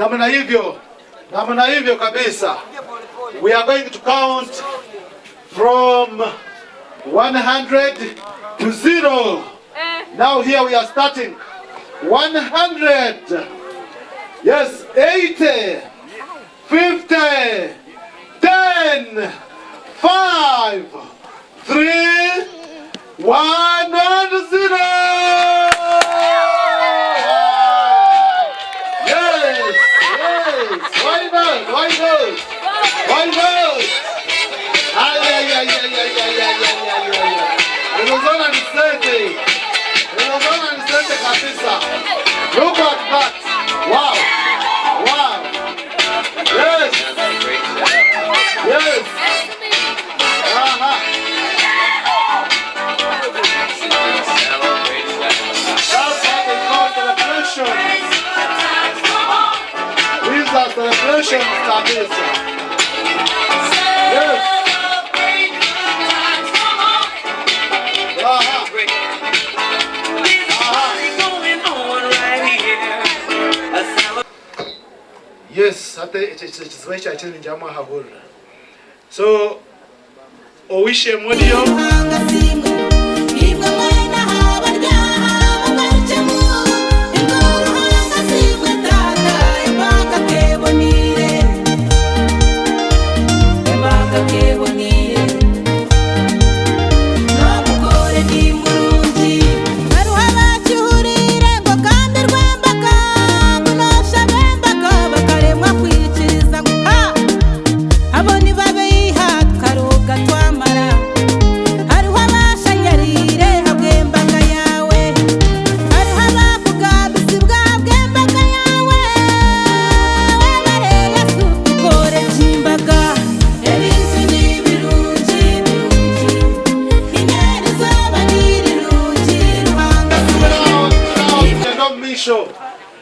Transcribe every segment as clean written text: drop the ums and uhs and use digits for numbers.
namna hivyo kabisa. We are going to count from 100 to 0. Now here we are starting. 100. Yes, 80, 50, 10, 5, 3, 1 and 0. Yes. Why not? Unazona nisete kabisa. Look at that. Wow. Yes. That's what they call celebration. These are celebrations kabisa. Yes. Yes, it's which I tell in Jama Habul. So, Owishe Modio.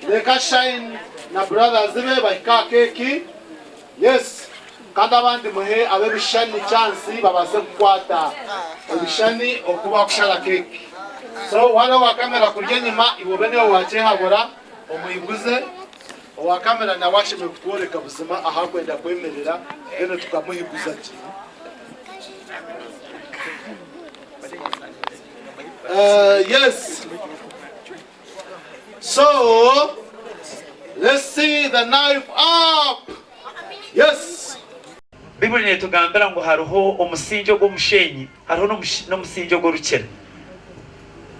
Leka shine na brothers zibe bahika keki. Yes, kandi abandi muhe abe bishani chance babase kukwata bishani okuba kushara keki. So wale wa kamera kurya nyuma ibobene wache habora omuyiguze wa kamera na washime kutworeka busema ahakwenda kwemerera eno tukamuhiguza ati yes. So let's see the knife up. Yes. Bibuli netugambira ngo haruho omusinjo go mushenyi, haruho no musinjo go rukere.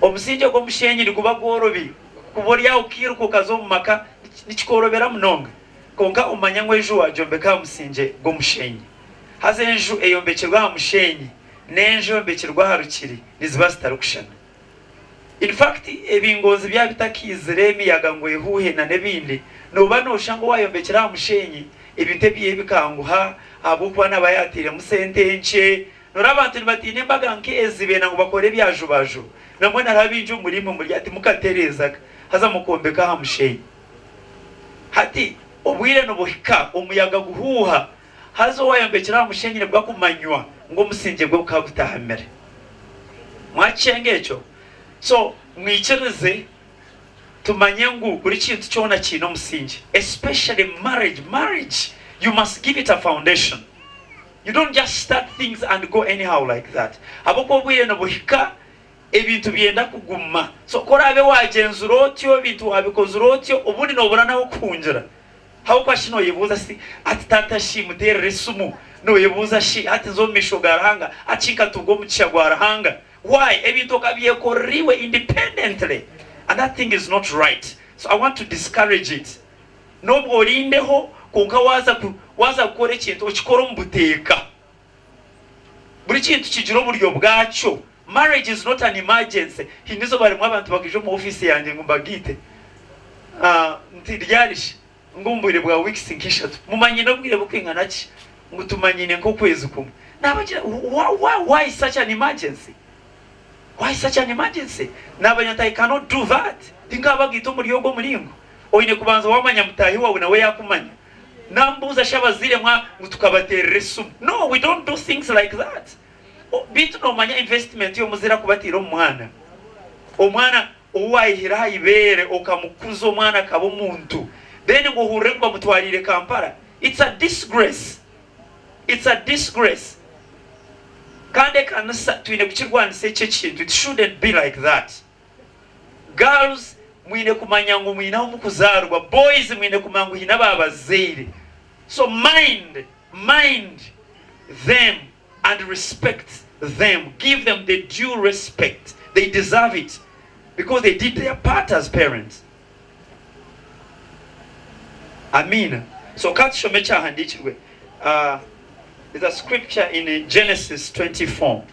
Omusinjo go mushenyi likuba gworobi kubori ya ukiruko kazo mu maka nikikorobera munonga. Konka umanya ngo ejo wajombeka musinje go mushenyi. Haze enju eyombekirwa mushenyi nenjo yombekirwa harukiri niziba zitarukushana. In fact, ebingozi bya bitakizire emiyaga ngo ehuhe na nebindi noba no shango wayombekera mushenyi ibinte biye bikanguha abukwa nabayatire musente nche norabantu batine mbaga nke ezibena ngo bakore byajubaju namwe narabinje umurimo muri ati mukaterezaga haza mukombeka ha mushenyi hati obwire no buhika umuyaga guhuha hazo wayombekera mushenyi ne bwakumanywa ngo musinje gwe ukagutahamere mwacengecho. So mwichereze tumanye ngu buri kintu cyona kino musinje, especially marriage you must give it a foundation. You don't just start things and go anyhow like that. Aboko bwiye no buhika ebintu byenda kuguma. So korabe wagenzura otyo bintu wabikozura otyo ubundi no burana ho kunjira hawo kwashino yibuza si ati tata shi mutere sumu no yibuza shi ati zo mishogaranga acika tugo mucyagwarahanga. Why? Ebintu kabiyekoriwe independently, and that thing is not right. So I want to discourage it. No borindeho konka waza gukora ikintu ukikora mbuteka buri kintu kijiro buryo bwacho. Marriage is not an emergency. Hinizo bari mu abantu bakijo mu office yanjye ngumbagite ntiryarish ngumbure bwa weeks nkishatu mumanye no bwire bukwingana ki ngutumanyine nko kwezi kumwe nabagira why such an emergency? Why such an emergency? Nabanyata I cannot do that. Tingaba gito muri yogo muringo. Oine kubanza wamanya mutahi wawe nawe yakumanya. Nambuza shabazire mwa mutukabatere sumu. No, we don't do things like that. Bitu no manya investment yo muzira kubatira omwana. Omwana owayihira ibere okamukuzo omwana kabo muntu. then ngo hure ngo mutwarire Kampala. It's a disgrace. It's a disgrace. Kande kanisa tuine kuchirwanisa icyo kintu. It shouldn't be like that. Girls mwine kumanya ngo mwina umukuzarwa, boys mwine kumanya ngo hina babazeire. So mind them and respect them. Give them the due respect. They deserve it because they did their part as parents. Amina. So katishome cyahandikirwe. There's a scripture in Genesis 24.